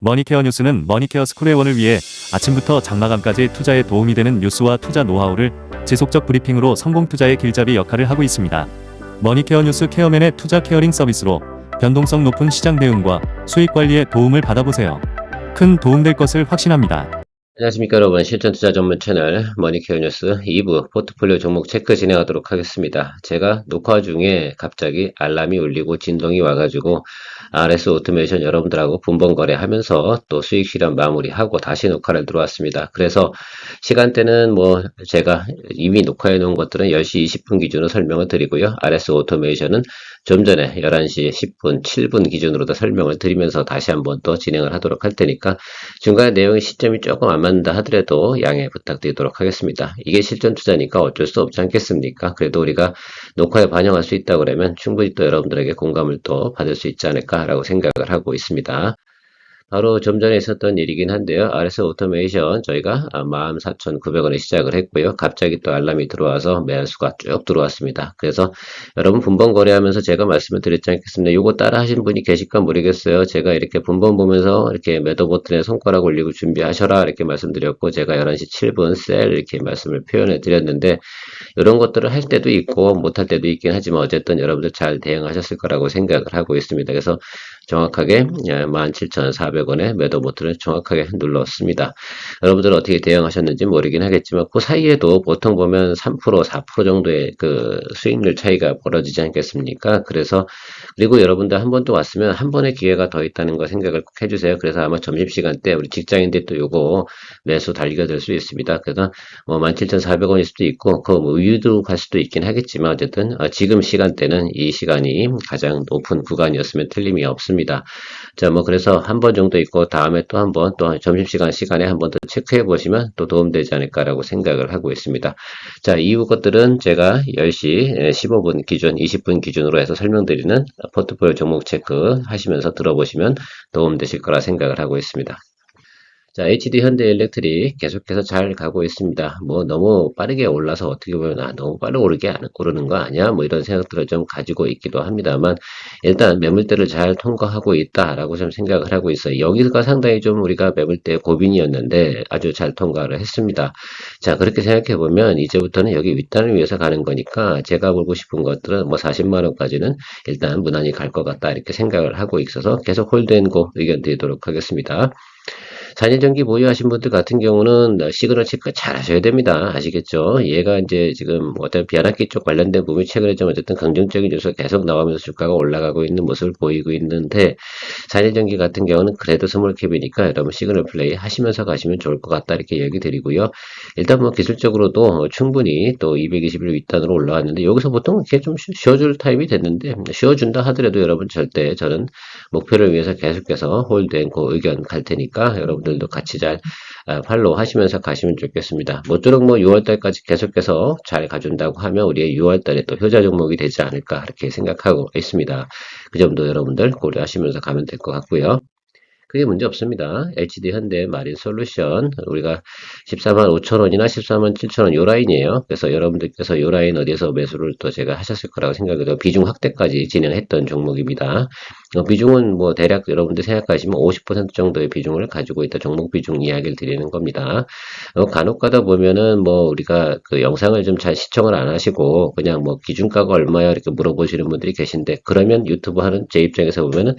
머니케어 뉴스는 머니케어 스쿨회원을 위해 아침부터 장마감까지 투자에 도움이 되는 뉴스와 투자 노하우를 지속적 브리핑으로 성공 투자의 길잡이 역할을 하고 있습니다. 머니케어 뉴스 케어맨의 투자 케어링 서비스로 변동성 높은 시장 대응과 수익 관리에 도움을 받아보세요. 큰 도움될 것을 확신합니다. 안녕하십니까 여러분, 실전 투자 전문 채널 머니케어 뉴스 2부 포트폴리오 종목 체크 진행하도록 하겠습니다. 제가 녹화 중에 갑자기 알람이 울리고 진동이 와가지고 RS 오토메이션 여러분들하고 분번 거래하면서 또 수익 실현 마무리하고 다시 녹화를 들어왔습니다. 그래서 시간대는 뭐 제가 이미 녹화해 놓은 것들은 10시 20분 기준으로 설명을 드리고요. RS 오토메이션은 좀 전에 11시 10분, 7분 기준으로도 설명을 드리면서 다시 한번 또 진행을 하도록 할 테니까 중간에 내용의 시점이 조금 안 맞는다 하더라도 양해 부탁드리도록 하겠습니다. 이게 실전 투자니까 어쩔 수 없지 않겠습니까? 그래도 우리가 녹화에 반영할 수 있다 그러면 충분히 또 여러분들에게 공감을 또 받을 수 있지 않을까라고 생각을 하고 있습니다. 바로 좀 전에 있었던 일이긴 한데요. RS 오토메이션 저희가 14,900원에 시작을 했고요. 갑자기 또 알람이 들어와서 매수가 쭉 들어왔습니다. 그래서 여러분 분번 거래하면서 제가 말씀을 드렸지 않겠습니다. 요거 따라 하신 분이 계실까 모르겠어요. 제가 이렇게 분번 보면서 이렇게 매도 버튼에 손가락 올리고 준비하셔라 이렇게 말씀드렸고 제가 11시 7분 셀 이렇게 말씀을 표현해 드렸는데 이런 것들을 할 때도 있고 못할 때도 있긴 하지만 어쨌든 여러분들 잘 대응하셨을 거라고 생각을 하고 있습니다. 그래서 정확하게 17,400원에 매도 버튼을 정확하게 눌렀습니다. 여러분들 어떻게 대응하셨는지 모르긴 하겠지만 그 사이에도 보통 보면 3%, 4% 정도의 그 수익률 차이가 벌어지지 않겠습니까? 그래서 그리고 여러분들 한 번 또 왔으면 한 번의 기회가 더 있다는 거 생각을 꼭 해주세요. 그래서 아마 점심시간 때 우리 직장인들 또 요거 매수 달겨들 수 있습니다. 그래서 뭐 17,400원일 수도 있고 그 뭐 우유도 갈 수도 있긴 하겠지만 어쨌든 지금 시간대는 이 시간이 가장 높은 구간이었으면 틀림이 없습니다. 자, 뭐 그래서 한 번 정도 있고 다음에 또 한 번 또 점심시간 시간에 한 번 더 체크해 보시면 또 도움되지 않을까라고 생각을 하고 있습니다. 자, 이후 것들은 제가 10시 15분 기준, 20분 기준으로 해서 설명드리는 포트폴리오 종목 체크 하시면서 들어보시면 도움되실 거라 생각을 하고 있습니다. 자, HD 현대일렉트릭 계속해서 잘 가고 있습니다. 뭐 너무 빠르게 올라서 어떻게 보면 너무 빠르게 오르는 거 아니야? 뭐 이런 생각들을 좀 가지고 있기도 합니다만 일단 매물대를 잘 통과하고 있다라고 좀 생각을 하고 있어요. 여기가 상당히 좀 우리가 매물대 고민이었는데 아주 잘 통과를 했습니다. 자, 그렇게 생각해 보면 이제부터는 여기 윗단을 위해서 가는 거니까 제가 보고 싶은 것들은 뭐 40만 원까지는 일단 무난히 갈 것 같다 이렇게 생각을 하고 있어서 계속 홀드앤고 의견 드리도록 하겠습니다. 4년 전기 보유하신 분들 같은 경우는 시그널 체크 잘 하셔야 됩니다. 아시겠죠? 얘가 이제 지금 어떤 비안학기 쪽 관련된 부분이 최근에 좀 어쨌든 긍정적인 요소가 계속 나오면서 주가가 올라가고 있는 모습을 보이고 있는데 4년 전기 같은 경우는 그래도 스몰캡이니까 여러분 시그널 플레이 하시면서 가시면 좋을 것 같다 이렇게 얘기 드리고요. 일단 뭐 기술적으로도 충분히 또 221 윗단으로 올라왔는데 여기서 보통 이렇게 좀 쉬어줄 타입이 됐는데 쉬어준다 하더라도 여러분 절대 저는 목표를 위해서 계속해서 홀드앤고 의견 갈 테니까 여러분들도 같이 잘 팔로우 하시면서 가시면 좋겠습니다. 모쪼록 뭐 6월달까지 계속해서 잘 가준다고 하면 우리의 6월달에 또 효자 종목이 되지 않을까 이렇게 생각하고 있습니다. 그 점도 여러분들 고려하시면서 가면 될 것 같고요. 그게 문제 없습니다. HD 현대 마린 솔루션 우리가 14만 5천 원이나 14만 7천 원 요 라인이에요. 그래서 여러분들께서 요 라인 어디에서 매수를 또 제가 하셨을 거라고 생각해서 비중 확대까지 진행했던 종목입니다. 비중은 뭐 대략 여러분들 생각하시면 50% 정도의 비중을 가지고 있다 종목 비중 이야기를 드리는 겁니다. 간혹 가다 보면은 뭐 우리가 그 영상을 좀 잘 시청을 안 하시고 그냥 뭐 기준가가 얼마야 이렇게 물어보시는 분들이 계신데 그러면 유튜브 하는 제 입장에서 보면은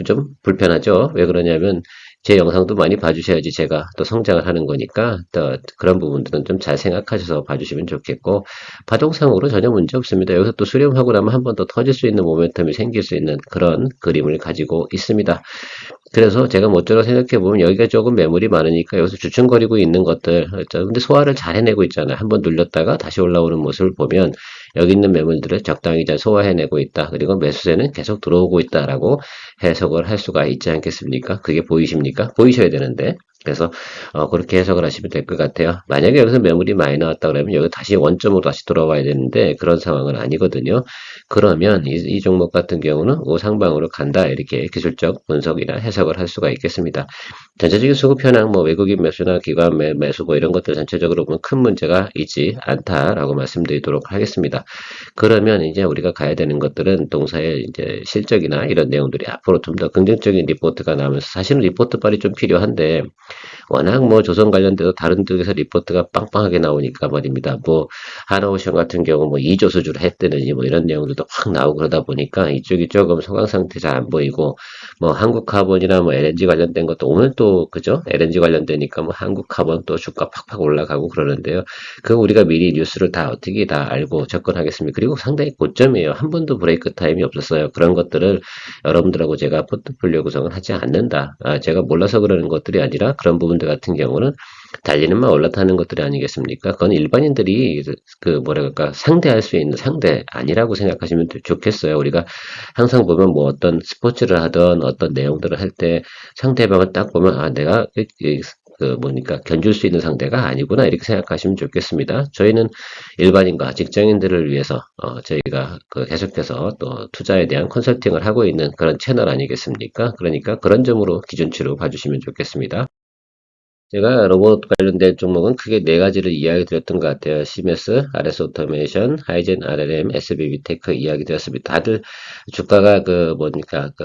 좀 불편하죠. 왜 그러냐면 제 영상도 많이 봐주셔야지 제가 또 성장을 하는 거니까 또 그런 부분들은 좀 잘 생각하셔서 봐주시면 좋겠고 파동상으로 전혀 문제 없습니다. 여기서 또 수렴하고 나면 한 번 더 터질 수 있는 모멘텀이 생길 수 있는 그런 그림을 가지고 있습니다. 그래서 제가 모쪼록 생각해보면 여기가 조금 매물이 많으니까 여기서 주춤거리고 있는 것들 근데 소화를 잘 해내고 있잖아요. 한번 눌렸다가 다시 올라오는 모습을 보면 여기 있는 매물들을 적당히 잘 소화해내고 있다. 그리고 매수세는 계속 들어오고 있다라고 해석을 할 수가 있지 않겠습니까? 그게 보이십니까? 보이셔야 되는데 그래서 그렇게 해석을 하시면 될 것 같아요. 만약에 여기서 매물이 많이 나왔다 그러면 여기 다시 원점으로 다시 돌아와야 되는데 그런 상황은 아니거든요. 그러면 이 종목 같은 경우는 우상방으로 간다 이렇게 기술적 분석이나 해석을 할 수가 있겠습니다. 전체적인 수급 현황, 뭐 외국인 매수나 기관 매수 뭐 이런 것들 전체적으로 보면 큰 문제가 있지 않다라고 말씀드리도록 하겠습니다. 그러면 이제 우리가 가야 되는 것들은 동사의 이제 실적이나 이런 내용들이 앞으로 좀 더 긍정적인 리포트가 나오면서 사실은 리포트빨이 좀 필요한데 워낙 뭐 조선 관련돼서 다른 쪽에서 리포트가 빵빵하게 나오니까 말입니다. 뭐 하나오션 같은 경우 뭐 2조 수주를 했다느니 뭐 이런 내용들도 확 나오고 그러다 보니까 이쪽이 조금 소강 상태 잘 안 보이고 뭐 한국카본이나 뭐 LNG 관련된 것도 오늘 또 그죠? LNG 관련되니까 뭐 한국카본 또 주가 팍팍 올라가고 그러는데요. 그 우리가 미리 뉴스를 다 어떻게 다 알고 접근하겠습니까? 그리고 상당히 고점이에요. 한 번도 브레이크 타임이 없었어요. 그런 것들을 여러분들하고 제가 포트폴리오 구성을 하지 않는다. 제가 몰라서 그러는 것들이 아니라 그런 부분들 같은 경우는 달리는 말 올라타는 것들이 아니겠습니까? 그건 일반인들이 그 뭐라 그럴까 상대할 수 있는 상대 아니라고 생각하시면 좋겠어요. 우리가 항상 보면 뭐 어떤 스포츠를 하던 어떤 내용들을 할 때 상대방을 딱 보면 내가 그 뭐니까 견줄 수 있는 상대가 아니구나 이렇게 생각하시면 좋겠습니다. 저희는 일반인과 직장인들을 위해서 저희가 그 계속해서 또 투자에 대한 컨설팅을 하고 있는 그런 채널 아니겠습니까? 그러니까 그런 점으로 기준치로 봐주시면 좋겠습니다. 제가 로봇 관련된 종목은 크게 네 가지를 이야기 드렸던 것 같아요. 시메스, RS 오토메이션, 하이젠 RLM, SBB 테크 이야기 드렸습니다. 다들 주가가 그 뭡니까 그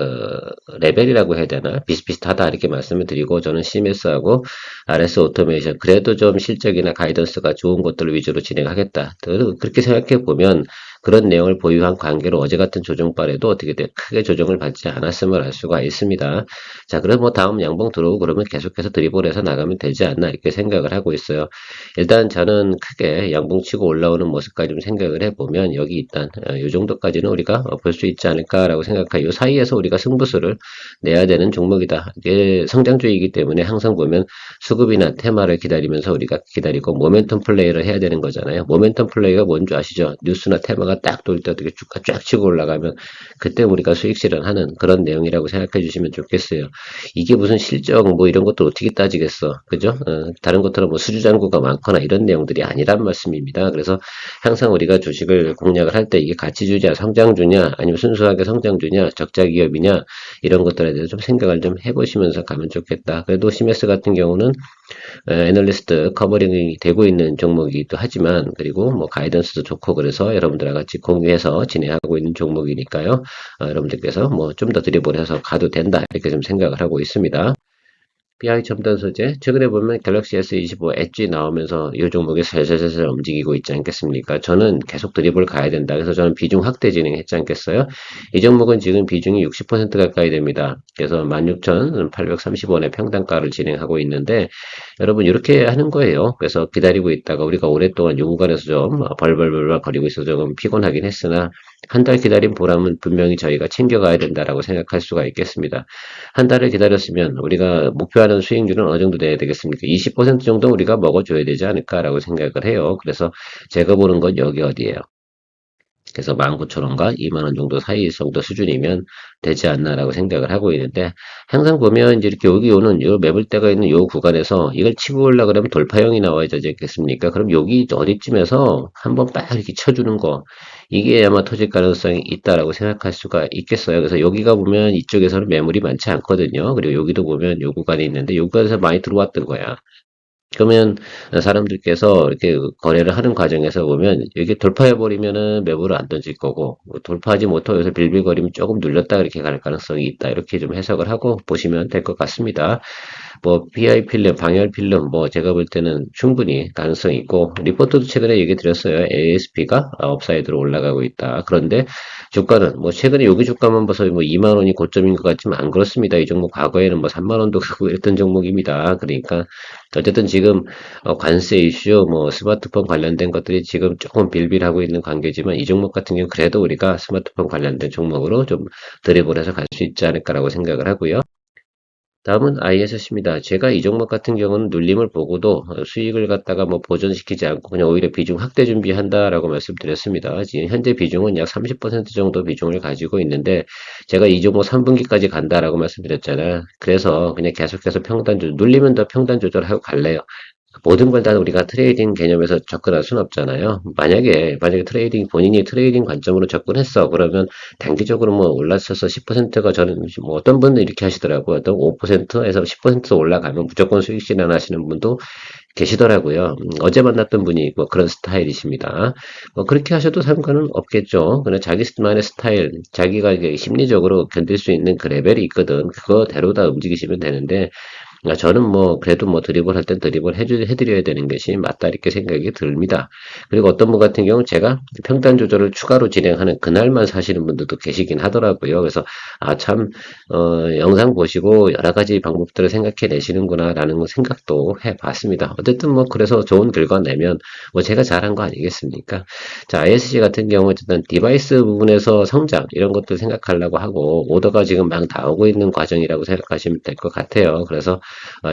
레벨이라고 해야 되나 비슷비슷하다 이렇게 말씀을 드리고 저는 시메스하고 RS 오토메이션 그래도 좀 실적이나 가이던스가 좋은 것들을 위주로 진행하겠다. 그렇게 생각해 보면 그런 내용을 보유한 관계로 어제 같은 조정발에도 어떻게 돼 크게 조정을 받지 않았음을 알 수가 있습니다. 자, 그럼 뭐 다음 양봉 들어오고 그러면 계속해서 드리블해서 나가면 되지 않나 이렇게 생각을 하고 있어요. 일단 저는 크게 양봉 치고 올라오는 모습까지 좀 생각을 해보면 여기 일단 이 정도까지는 우리가 볼 수 있지 않을까라고 생각해요. 이 사이에서 우리가 승부수를 내야 되는 종목이다. 이게 성장주의이기 때문에 항상 보면 수급이나 테마를 기다리면서 우리가 기다리고 모멘텀 플레이를 해야 되는 거잖아요. 모멘텀 플레이가 뭔지 아시죠? 뉴스나 테마가 딱 돌 때 어떻게 주가 쫙 치고 올라가면 그때 우리가 수익 실현하는 그런 내용이라고 생각해 주시면 좋겠어요. 이게 무슨 실적 뭐 이런 것도 어떻게 따지겠어. 그죠? 다른 것들은 뭐 수주잔고가 많거나 이런 내용들이 아니란 말씀입니다. 그래서 항상 우리가 주식을 공략을 할 때 이게 가치주냐, 성장주냐, 아니면 순수하게 성장주냐, 적자 기업이냐, 이런 것들에 대해서 좀 생각을 좀 해보시면서 가면 좋겠다. 그래도 시메스 같은 경우는 애널리스트 커버링이 되고 있는 종목이기도 하지만 그리고 뭐 가이던스도 좋고 그래서 여러분들과 같이 공유해서 진행하고 있는 종목이니까요. 여러분들께서 뭐 좀 더 드리블해서 가도 된다 이렇게 좀 생각을 하고 있습니다. BI 첨단 소재 최근에 보면 갤럭시 S25 엣지 나오면서 이 종목이 살살살살 움직이고 있지 않겠습니까? 저는 계속 드리블 가야 된다. 그래서 저는 비중 확대 진행했지 않겠어요? 이 종목은 지금 비중이 60% 가까이 됩니다. 그래서 16,830원의 평단가를 진행하고 있는데 여러분 이렇게 하는 거예요. 그래서 기다리고 있다가 우리가 오랫동안 요 구간에서 좀 벌벌벌 거리고 있어서 조금 피곤하긴 했으나 한 달 기다린 보람은 분명히 저희가 챙겨가야 된다라고 생각할 수가 있겠습니다. 한 달을 기다렸으면 우리가 목표하는 수익률은 어느 정도 돼야 되겠습니까? 20% 정도 우리가 먹어줘야 되지 않을까라고 생각을 해요. 그래서 제가 보는 건 여기 어디예요? 그래서 19,000원과 2만원 정도 사이 정도 수준이면 되지 않나라고 생각을 하고 있는데 항상 보면 이제 이렇게 여기 오는 요 매물대가 있는 요 구간에서 이걸 치고 올라 그러면 돌파형이 나와야 되지 않겠습니까? 그럼 여기 어디쯤에서 한번 빡 이렇게 쳐주는 거 이게 아마 터질 가능성이 있다라고 생각할 수가 있겠어요. 그래서 여기가 보면 이쪽에서는 매물이 많지 않거든요. 그리고 여기도 보면 요 구간이 있는데 요 구간에서 많이 들어왔던 거야. 그러면 사람들께서 이렇게 거래를 하는 과정에서 보면 이게 돌파해버리면은 매물을 안 던질 거고 돌파하지 못하고 여기서 빌빌거리면 조금 눌렸다 이렇게 갈 가능성이 있다 이렇게 좀 해석을 하고 보시면 될 것 같습니다. 뭐 PI 필름, 방열 필름 뭐 제가 볼 때는 충분히 가능성이 있고 리포트도 최근에 얘기 드렸어요. ASP가 업사이드로 올라가고 있다. 그런데 주가는 뭐 최근에 여기 주가만 봐서 뭐 2만 원이 고점인 것 같지만 안 그렇습니다. 이 종목 과거에는 뭐 3만 원도 가고 이랬던 종목입니다. 그러니까 어쨌든 지금 관세 이슈, 뭐 스마트폰 관련된 것들이 지금 조금 빌빌하고 있는 관계지만 이 종목 같은 경우 그래도 우리가 스마트폰 관련된 종목으로 좀 드리블해서 갈 수 있지 않을까라고 생각을 하고요. 다음은 ISC입니다. 제가 이 종목 같은 경우는 눌림을 보고도 수익을 갖다가 뭐 보존시키지 않고 그냥 오히려 비중 확대 준비한다라고 말씀드렸습니다. 지금 현재 비중은 약 30% 정도 비중을 가지고 있는데 제가 이 종목 3분기까지 간다라고 말씀드렸잖아요. 그래서 그냥 계속해서 평단 조절, 눌리면 더 평단 조절하고 갈래요. 모든 걸 다 우리가 트레이딩 개념에서 접근할 수는 없잖아요. 만약에 트레이딩, 본인이 트레이딩 관점으로 접근했어. 그러면 단기적으로 뭐 올랐어서 10%가 저는 뭐 어떤 분은 이렇게 하시더라고요. 어떤 5%에서 10% 올라가면 무조건 수익 실현하시는 분도 계시더라고요. 어제 만났던 분이 뭐 그런 스타일이십니다. 뭐 그렇게 하셔도 상관은 없겠죠. 그냥 자기만의 스타일, 자기가 이게 심리적으로 견딜 수 있는 그 레벨이 있거든. 그거대로 다 움직이시면 되는데, 저는 뭐 그래도 뭐 드리블 할 땐 드리블 해드려야 되는 것이 맞다 이렇게 생각이 듭니다. 그리고 어떤 분 같은 경우 제가 평단 조절을 추가로 진행하는 그날만 사시는 분들도 계시긴 하더라고요. 그래서 참 영상 보시고 여러 가지 방법들을 생각해 내시는구나라는 생각도 해봤습니다. 어쨌든 뭐 그래서 좋은 결과 내면 뭐 제가 잘한 거 아니겠습니까? 자, ISC 같은 경우 어쨌든 디바이스 부분에서 성장 이런 것들 생각하려고 하고 오더가 지금 막 나오고 있는 과정이라고 생각하시면 될 것 같아요. 그래서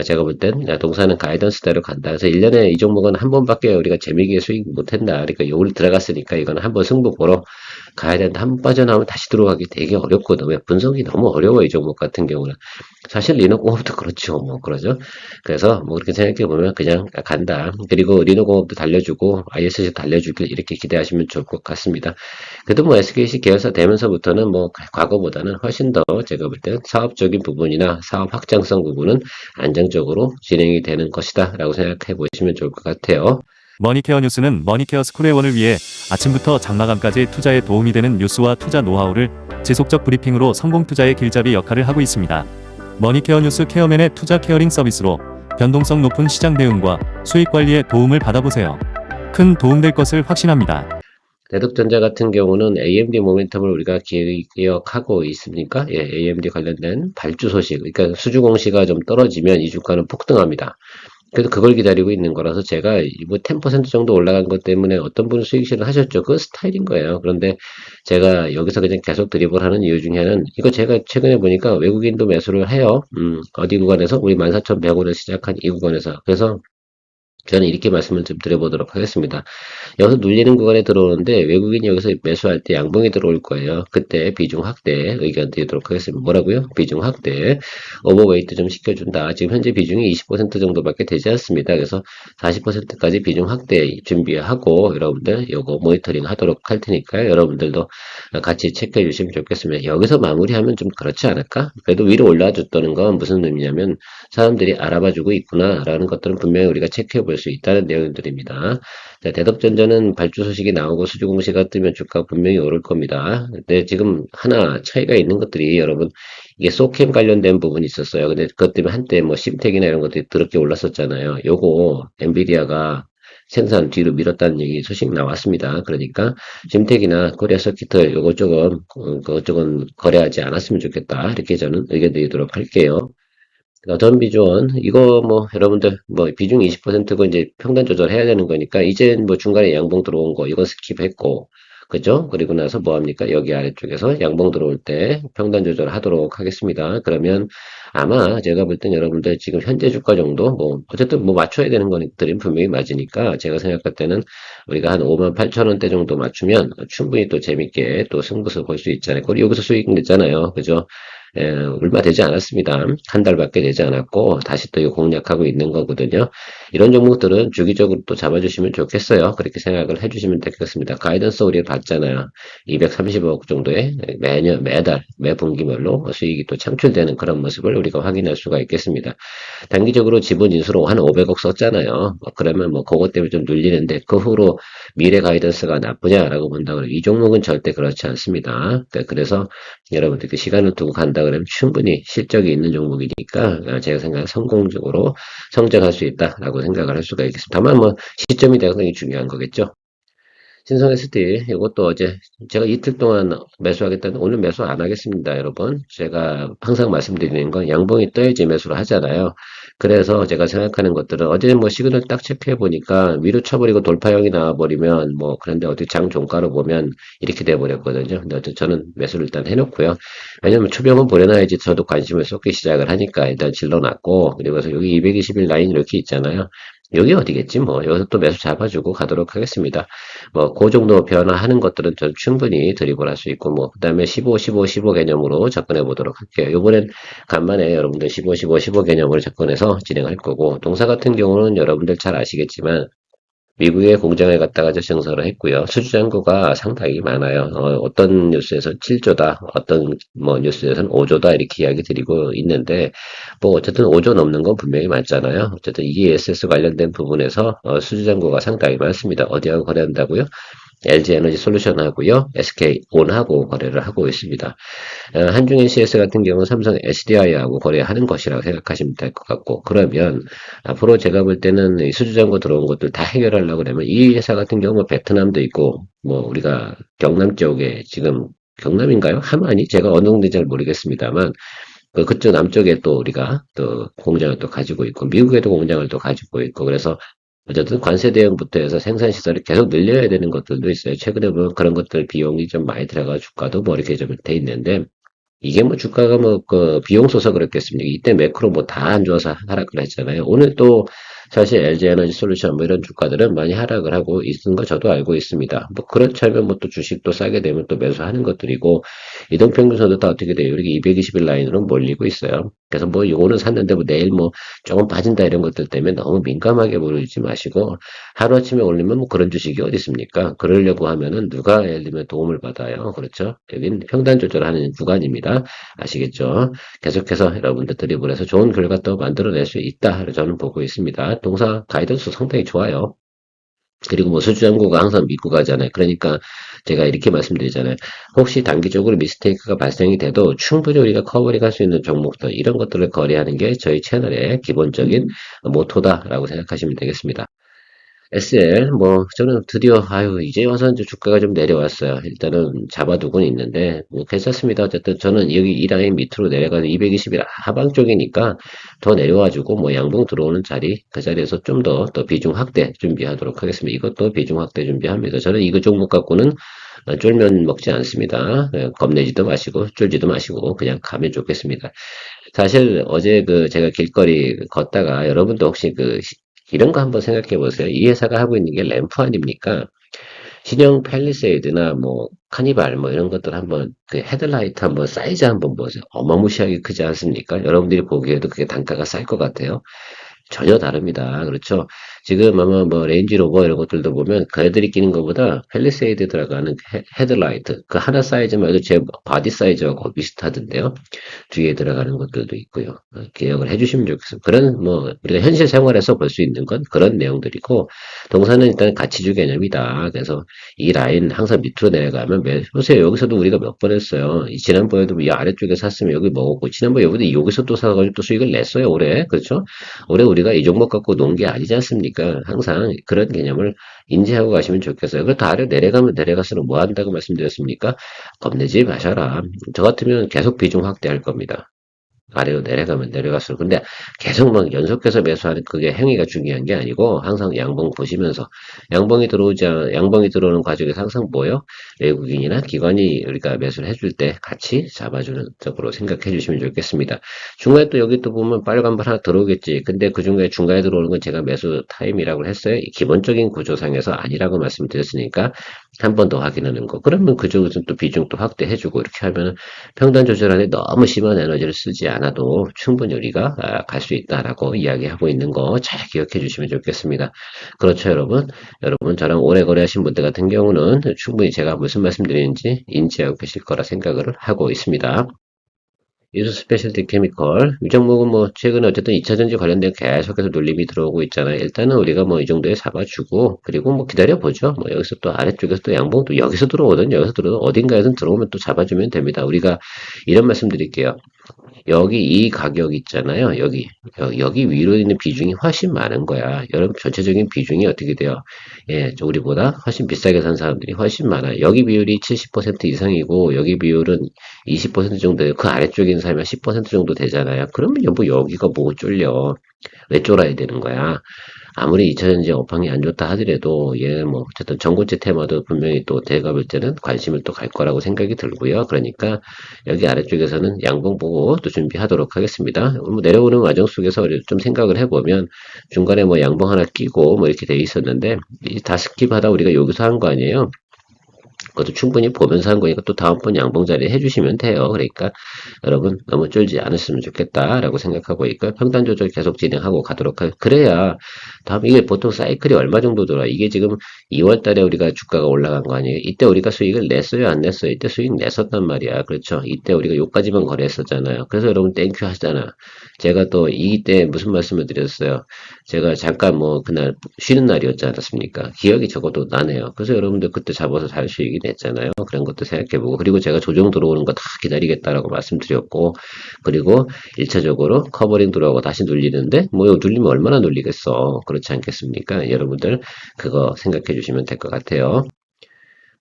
제가 볼 땐 동사는 가이던스대로 간다. 그래서 1년에 이 종목은 한 번밖에 우리가 재미있게 수익 못한다. 그러니까 요리 들어갔으니까 이거는 한번 승부 보러 가야 된다. 한 번 빠져나오면 다시 들어가기 되게 어렵거든. 왜 분석이 너무 어려워 이 종목 같은 경우는. 사실 리노공업도 그렇죠. 뭐 그러죠. 그래서 뭐 그렇게 생각해 보면 그냥 간다. 그리고 리노공업도 달려주고 ISC도 달려주길 이렇게 기대하시면 좋을 것 같습니다. 그래도 뭐 SKC 계열사 되면서부터는 뭐 과거보다는 훨씬 더 제가 볼 때 사업적인 부분이나 사업 확장성 부분은 안정적으로 진행이 되는 것이다 라고 생각해 보시면 좋을 것 같아요. 머니케어 뉴스는 머니케어 스쿨회원을 위해 아침부터 장마감까지 투자에 도움이 되는 뉴스와 투자 노하우를 지속적 브리핑으로 성공 투자의 길잡이 역할을 하고 있습니다. 머니케어 뉴스 케어맨의 투자 케어링 서비스로 변동성 높은 시장 대응과 수익 관리에 도움을 받아보세요. 큰 도움될 것을 확신합니다. 대덕전자 같은 경우는 AMD 모멘텀을 우리가 기억하고 있습니까? 예, AMD 관련된 발주 소식, 그러니까 수주 공시가 좀 떨어지면 이 주가는 폭등합니다. 그래서 그걸 기다리고 있는 거라서 제가 뭐 10% 정도 올라간 것 때문에 어떤 분은 수익 실현 하셨죠. 그 스타일인 거예요. 그런데 제가 여기서 그냥 계속 드리블 하는 이유 중에 하나는 이거 제가 최근에 보니까 외국인도 매수를 해요. 어디 구간에서? 우리 14,100원을 시작한 이 구간에서. 그래서 저는 이렇게 말씀을 좀 드려보도록 하겠습니다. 여기서 눌리는 구간에 들어오는데 외국인이 여기서 매수할 때 양봉이 들어올 거예요. 그때 비중 확대 의견 드리도록 하겠습니다. 뭐라고요? 비중 확대. 오버웨이트 좀 시켜준다. 지금 현재 비중이 20% 정도밖에 되지 않습니다. 그래서 40%까지 비중 확대 준비하고 여러분들 요거 모니터링 하도록 할 테니까요. 여러분들도 같이 체크해 주시면 좋겠습니다. 여기서 마무리하면 좀 그렇지 않을까? 그래도 위로 올라줬다는 건 무슨 의미냐면 사람들이 알아봐주고 있구나라는 것들은 분명히 우리가 체크해 볼 수 있다는 내용들입니다. 자, 대덕전자는 발주 소식이 나오고 수주 공시가 뜨면 주가 분명히 오를 겁니다. 근데 지금 하나 차이가 있는 것들이 여러분 이게 소캠 관련된 부분이 있었어요. 근데 그것 때문에 한때 뭐 심텍이나 이런 것들이 더럽게 올랐었잖아요. 요거 엔비디아가 생산 뒤로 밀었다는 얘기 소식 나왔습니다. 그러니까 심텍이나 코리아 서키트 요거 조금 그쪽은 거래하지 않았으면 좋겠다. 이렇게 저는 의견 드리도록 할게요. 전 비전 이거 뭐 여러분들 뭐 비중 20%고 이제 평단 조절해야 되는 거니까 이제 뭐 중간에 양봉 들어온 거 이건 스킵했고 그죠? 그리고 나서 뭐 합니까? 여기 아래쪽에서 양봉 들어올 때 평단 조절하도록 하겠습니다. 그러면 아마 제가 볼 땐 여러분들 지금 현재 주가 정도 뭐 어쨌든 뭐 맞춰야 되는 것들이 분명히 맞으니까 제가 생각할 때는 우리가 한 58,000원대 정도 맞추면 충분히 또 재밌게 또 승부수 볼 수 있잖아요. 그리고 여기서 수익 냈잖아요. 그죠? 얼마 되지 않았습니다. 한 달밖에 되지 않았고 다시 또 이거 공략하고 있는 거거든요. 이런 종목들은 주기적으로 또 잡아주시면 좋겠어요. 그렇게 생각을 해주시면 되겠습니다. 가이던스 우리가 봤잖아요. 230억 정도의 매달 매 분기별로 수익이 또 창출되는 그런 모습을 우리가 확인할 수가 있겠습니다. 단기적으로 지분 인수로 한 500억 썼잖아요. 그러면 뭐 그것 때문에 좀 눌리는데 그 후로 미래 가이던스가 나쁘냐라고 본다 그러면 이 종목은 절대 그렇지 않습니다. 그래서 여러분들 그 시간을 두고 간다 그러면 충분히 실적이 있는 종목이니까 제가 생각에 성공적으로 성장할 수 있다라고 생각을 할 수가 있겠습니다. 다만 뭐 시점이 굉장히 중요한 거겠죠. 신성 SD 이것도 어제 제가 이틀 동안 매수하겠다는 오늘 매수 안 하겠습니다, 여러분. 제가 항상 말씀드리는 건 양봉이 떠야지 매수를 하잖아요. 그래서 제가 생각하는 것들은 어제 뭐 시그널 딱 체크해 보니까 위로 쳐버리고 돌파형이 나와버리면 뭐 그런데 어떻게 장 종가로 보면 이렇게 돼 버렸거든요. 근데 어쨌든 저는 매수를 일단 해놓고요. 왜냐면 초병은 보내놔야지 저도 관심을 쏟기 시작을 하니까 일단 질러놨고 그리고서 여기 220일 라인 이렇게 있잖아요. 여기 어디겠지 뭐 여기서 또 매수 잡아주고 가도록 하겠습니다. 뭐 그 정도 변화하는 것들은 전 충분히 드리블 할 수 있고 뭐 그다음에 15, 15, 15 개념으로 접근해 보도록 할게요. 이번엔 간만에 여러분들 15, 15, 15 개념으로 접근해서 진행할 거고 동사 같은 경우는 여러분들 잘 아시겠지만 미국의 공장을 갖다가 증설을 했고요. 수주잔고가 상당히 많아요. 어떤 뉴스에서 7조다, 어떤 뭐 뉴스에서는 5조다 이렇게 이야기 드리고 있는데 뭐 어쨌든 5조 넘는 건 분명히 맞잖아요. 어쨌든 ESS 관련된 부분에서 수주잔고가 상당히 많습니다. 어디하고 거래한다고요? LG 에너지 솔루션하고요, SK온하고 거래를 하고 있습니다. 한중엔 CS 같은 경우는 삼성 SDI하고 거래하는 것이라고 생각하시면 될 것 같고, 그러면 앞으로 제가 볼 때는 이 수주잔고 들어온 것들 다 해결하려고 그러면 이 회사 같은 경우 베트남도 있고, 뭐 우리가 경남 쪽에 지금 경남인가요? 하만이? 제가 어느 정도인지 잘 모르겠습니다만, 그쪽 남쪽에 또 우리가 또 공장을 또 가지고 있고, 미국에도 공장을 또 가지고 있고, 그래서 어쨌든 관세 대응부터 해서 생산 시설을 계속 늘려야 되는 것들도 있어요. 최근에 보면 그런 것들 비용이 좀 많이 들어가 주가도 뭐 이렇게 좀 돼 있는데, 이게 뭐 주가가 뭐 그 비용 써서 그렇겠습니까? 이때 매크로 뭐 다 안 좋아서 하락을 했잖아요. 오늘 또 사실 LG 에너지 솔루션 뭐 이런 주가들은 많이 하락을 하고 있는 거 저도 알고 있습니다. 뭐 그렇다면 뭐 또 주식도 싸게 되면 또 매수하는 것들이고 이동평균선도 다 어떻게 돼요? 이렇게 220일 라인으로 몰리고 있어요. 그래서 뭐 이거는 샀는데 뭐 내일 뭐 조금 빠진다 이런 것들 때문에 너무 민감하게 보지 마시고 하루아침에 올리면 뭐 그런 주식이 어디 있습니까? 그러려고 하면은 누가 예를 들면 도움을 받아요. 그렇죠? 여긴 평단 조절하는 구간입니다. 아시겠죠? 계속해서 여러분들 드리블해서 좋은 결과 또 만들어낼 수 있다. 저는 보고 있습니다. 동사 가이던스 상당히 좋아요. 그리고 뭐 수주잔고가 항상 믿고 가잖아요. 그러니까 제가 이렇게 말씀드리잖아요. 혹시 단기적으로 미스테이크가 발생이 돼도 충분히 우리가 커버링 할 수 있는 종목들 이런 것들을 거래하는 게 저희 채널의 기본적인 모토다라고 생각하시면 되겠습니다. SL, 뭐, 저는 드디어, 아유, 이제 와서 이제 주가가 좀 내려왔어요. 일단은 잡아두고는 있는데, 뭐, 괜찮습니다. 어쨌든 저는 여기 이 라인 밑으로 내려가서 220일 하방 쪽이니까 더 내려와주고, 뭐, 양봉 들어오는 자리, 그 자리에서 좀 더 비중 확대 준비하도록 하겠습니다. 이것도 비중 확대 준비합니다. 저는 이거 종목 갖고는 쫄면 먹지 않습니다. 겁내지도 마시고, 쫄지도 마시고, 그냥 가면 좋겠습니다. 사실 어제 제가 길거리 걷다가 여러분도 혹시 이런 거 한번 생각해 보세요. 이 회사가 하고 있는 게 램프 아닙니까? 신형 팰리세이드나 뭐 카니발 뭐 이런 것들 한번 헤드라이트 한번 사이즈 한번 보세요. 어마무시하게 크지 않습니까? 여러분들이 보기에도 그게 단가가 쌀 것 같아요. 전혀 다릅니다. 그렇죠? 지금 아마 뭐 레인지로버 이런 것들도 보면 그 애들이 끼는 것보다 팰리세이드 들어가는 헤드라이트 그 하나 사이즈만 해도 제 바디 사이즈하고 비슷하던데요. 뒤에 들어가는 것들도 있고요. 기억을 해주시면 좋겠습니다. 그런 뭐 우리가 현실 생활에서 볼 수 있는 건 그런 내용들이고 동사는 일단 가치주 개념이다. 그래서 이 라인 항상 밑으로 내려가면 보세요. 여기서도 우리가 몇 번 했어요. 지난번에도 이 아래쪽에 샀으면 여기 먹었고 지난번에 여기서 또 사가지고 또 수익을 냈어요. 올해 그렇죠? 올해 우리가 이 종목 갖고 논 게 아니지 않습니까? 항상 그런 개념을 인지하고 가시면 좋겠어요. 그렇다 아래 내려가면 내려갈수록 뭐 한다고 말씀드렸습니까? 겁내지 마셔라. 저 같으면 계속 비중 확대할 겁니다. 아래로 내려가면 내려갈수록. 근데 계속 막 연속해서 매수하는 그게 행위가 중요한 게 아니고 항상 양봉 보시면서 양봉이 들어오는 과정에서 항상 뭐요? 외국인이나 기관이 우리가 매수를 해줄 때 같이 잡아주는 쪽으로 생각해 주시면 좋겠습니다. 중간에 또 여기 또 보면 빨간불 하나 들어오겠지. 근데 그 중간에 들어오는 건 제가 매수 타임이라고 했어요. 기본적인 구조상에서 아니라고 말씀드렸으니까 한 번 더 확인하는 거. 그러면 그쪽에서 또 비중도 확대해주고 이렇게 하면 평단 조절하는데 너무 심한 에너지를 쓰지 않아도 충분히 우리가 갈 수 있다라고 이야기하고 있는 거 잘 기억해 주시면 좋겠습니다. 그렇죠, 여러분? 여러분, 저랑 오래 거래하신 분들 같은 경우는 충분히 제가 무슨 말씀드리는지 인지하고 계실 거라 생각을 하고 있습니다. 이수 스페셜티 케미컬 이 종목은 뭐 최근에 어쨌든 2차전지 관련된 계속해서 눌림이 들어오고 있잖아요. 일단은 우리가 뭐 이 정도에 잡아주고 그리고 뭐 기다려보죠. 뭐 여기서 또 아래쪽에서 또 양봉도 여기서 들어오든 여기서 들어오든 어딘가에서 들어오면 또 잡아주면 됩니다. 우리가 이런 말씀 드릴게요. 여기 이 가격 있잖아요. 여기 위로 있는 비중이 훨씬 많은 거야. 여러분 전체적인 비중이 어떻게 돼요? 예, 우리보다 훨씬 비싸게 산 사람들이 훨씬 많아요. 여기 비율이 70% 이상이고 여기 비율은 20% 정도 그 아래쪽에 있는 사면 10% 정도 되잖아요. 그러면 여보 여기가 뭐 쫄려. 왜 쫄아야 되는 거야? 아무리 2차전지 업황이 안 좋다 하더라도 얘 뭐 어쨌든 전고체 테마도 분명히 또 제가 볼 때는 관심을 또 갈 거라고 생각이 들고요. 그러니까 여기 아래쪽에서는 양봉 보고 또 준비하도록 하겠습니다. 뭐 내려오는 과정 속에서 좀 생각을 해보면 중간에 뭐 양봉 하나 끼고 뭐 이렇게 돼 있었는데 다 스킵하다 우리가 여기서 한 거 아니에요. 그것도 충분히 보면서 한 거니까 또 다음번 양봉 자리 해주시면 돼요. 그러니까 여러분 너무 쫄지 않았으면 좋겠다라고 생각하고 있고요. 평단 조절 계속 진행하고 가도록 그래야 다음 이게 보통 사이클이 얼마 정도 돌아? 이게 지금 2월 달에 우리가 주가가 올라간 거 아니에요? 이때 우리가 수익을 냈어요, 안 냈어요? 이때 수익 냈었단 말이야. 그렇죠? 이때 우리가 요까지만 거래했었잖아요. 그래서 여러분 땡큐 하잖아. 제가 또 이때 무슨 말씀을 드렸어요? 제가 잠깐 뭐 그날 쉬는 날이었지 않았습니까? 기억이 적어도 나네요. 그래서 여러분들 그때 잡아서 잘 수익이 냈잖아요. 그런 것도 생각해보고 그리고 제가 조정 들어오는 거 다 기다리겠다라고 말씀드렸고 그리고 1차적으로 커버링 들어오고 다시 눌리는데 뭐 이거 눌리면 얼마나 눌리겠어. 그렇지 않겠습니까? 여러분들 그거 생각해 주시면 될 것 같아요.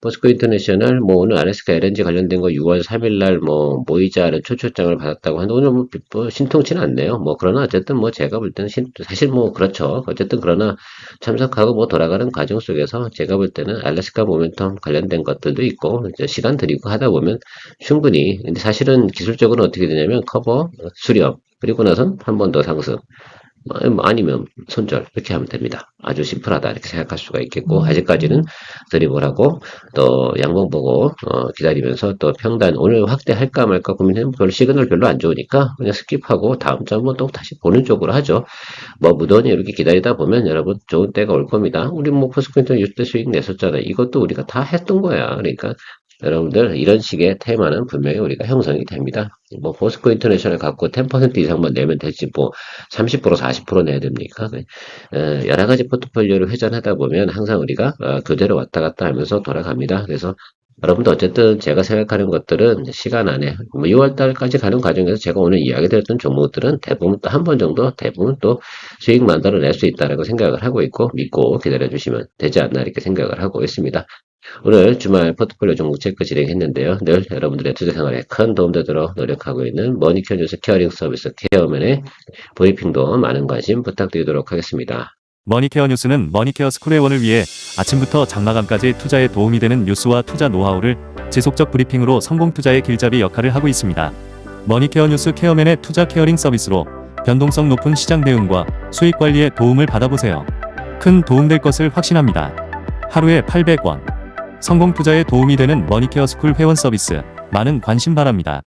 포스코 인터내셔널 뭐 오늘 알래스카 LNG 관련된 거 6월 3일 날 뭐 모이자는 초청장을 받았다고 하는데 오늘 뭐 신통치는 않네요. 뭐 그러나 어쨌든 뭐 제가 볼 때는 사실 뭐 그렇죠. 어쨌든 그러나 참석하고 뭐 돌아가는 과정 속에서 제가 볼 때는 알래스카 모멘텀 관련된 것들도 있고 이제 시간 들이고 하다 보면 충분히 근데 사실은 기술적으로 어떻게 되냐면 커버 수렴 그리고 나선 한 번 더 상승 뭐 아니면 손절 이렇게 하면 됩니다. 아주 심플하다 이렇게 생각할 수가 있겠고 아직까지는 드리블 하고 또 양봉 보고 기다리면서 또 평단 오늘 확대할까 말까 고민해보면 별로 시그널 별로 안 좋으니까 그냥 스킵하고 다음 주 한번 또 다시 보는 쪽으로 하죠. 뭐 무던히 이렇게 기다리다 보면 여러분 좋은 때가 올 겁니다. 우리 뭐 포스코인터 6대 수익 냈었잖아요. 이것도 우리가 다 했던 거야. 그러니까 여러분들 이런 식의 테마는 분명히 우리가 형성이 됩니다. 뭐 포스코 인터내셔널 갖고 10% 이상만 내면 되지 뭐 30% 40% 내야 됩니까? 여러 가지 포트폴리오를 회전하다 보면 항상 우리가 그대로 왔다 갔다 하면서 돌아갑니다. 그래서 여러분도 어쨌든 제가 생각하는 것들은 시간 안에 뭐 6월 달까지 가는 과정에서 제가 오늘 이야기 드렸던 종목들은 대부분 또 한 번 정도 대부분 또 수익 만들어낼 수 있다라고 생각을 하고 있고 믿고 기다려 주시면 되지 않나 이렇게 생각을 하고 있습니다. 오늘 주말 포트폴리오 종목 체크 진행했는데요. 늘 여러분들의 투자 생활에 큰 도움되도록 노력하고 있는 머니큐어 뉴스 케어링 서비스 케어맨의 브리핑도 많은 관심 부탁드리도록 하겠습니다. 머니케어 뉴스는 머니케어 스쿨회원을 위해 아침부터 장마감까지 투자에 도움이 되는 뉴스와 투자 노하우를 지속적 브리핑으로 성공 투자의 길잡이 역할을 하고 있습니다. 머니케어 뉴스 케어맨의 투자 케어링 서비스로 변동성 높은 시장 대응과 수익 관리에 도움을 받아보세요. 큰 도움될 것을 확신합니다. 하루에 800원. 성공 투자에 도움이 되는 머니케어 스쿨 회원 서비스 많은 관심 바랍니다.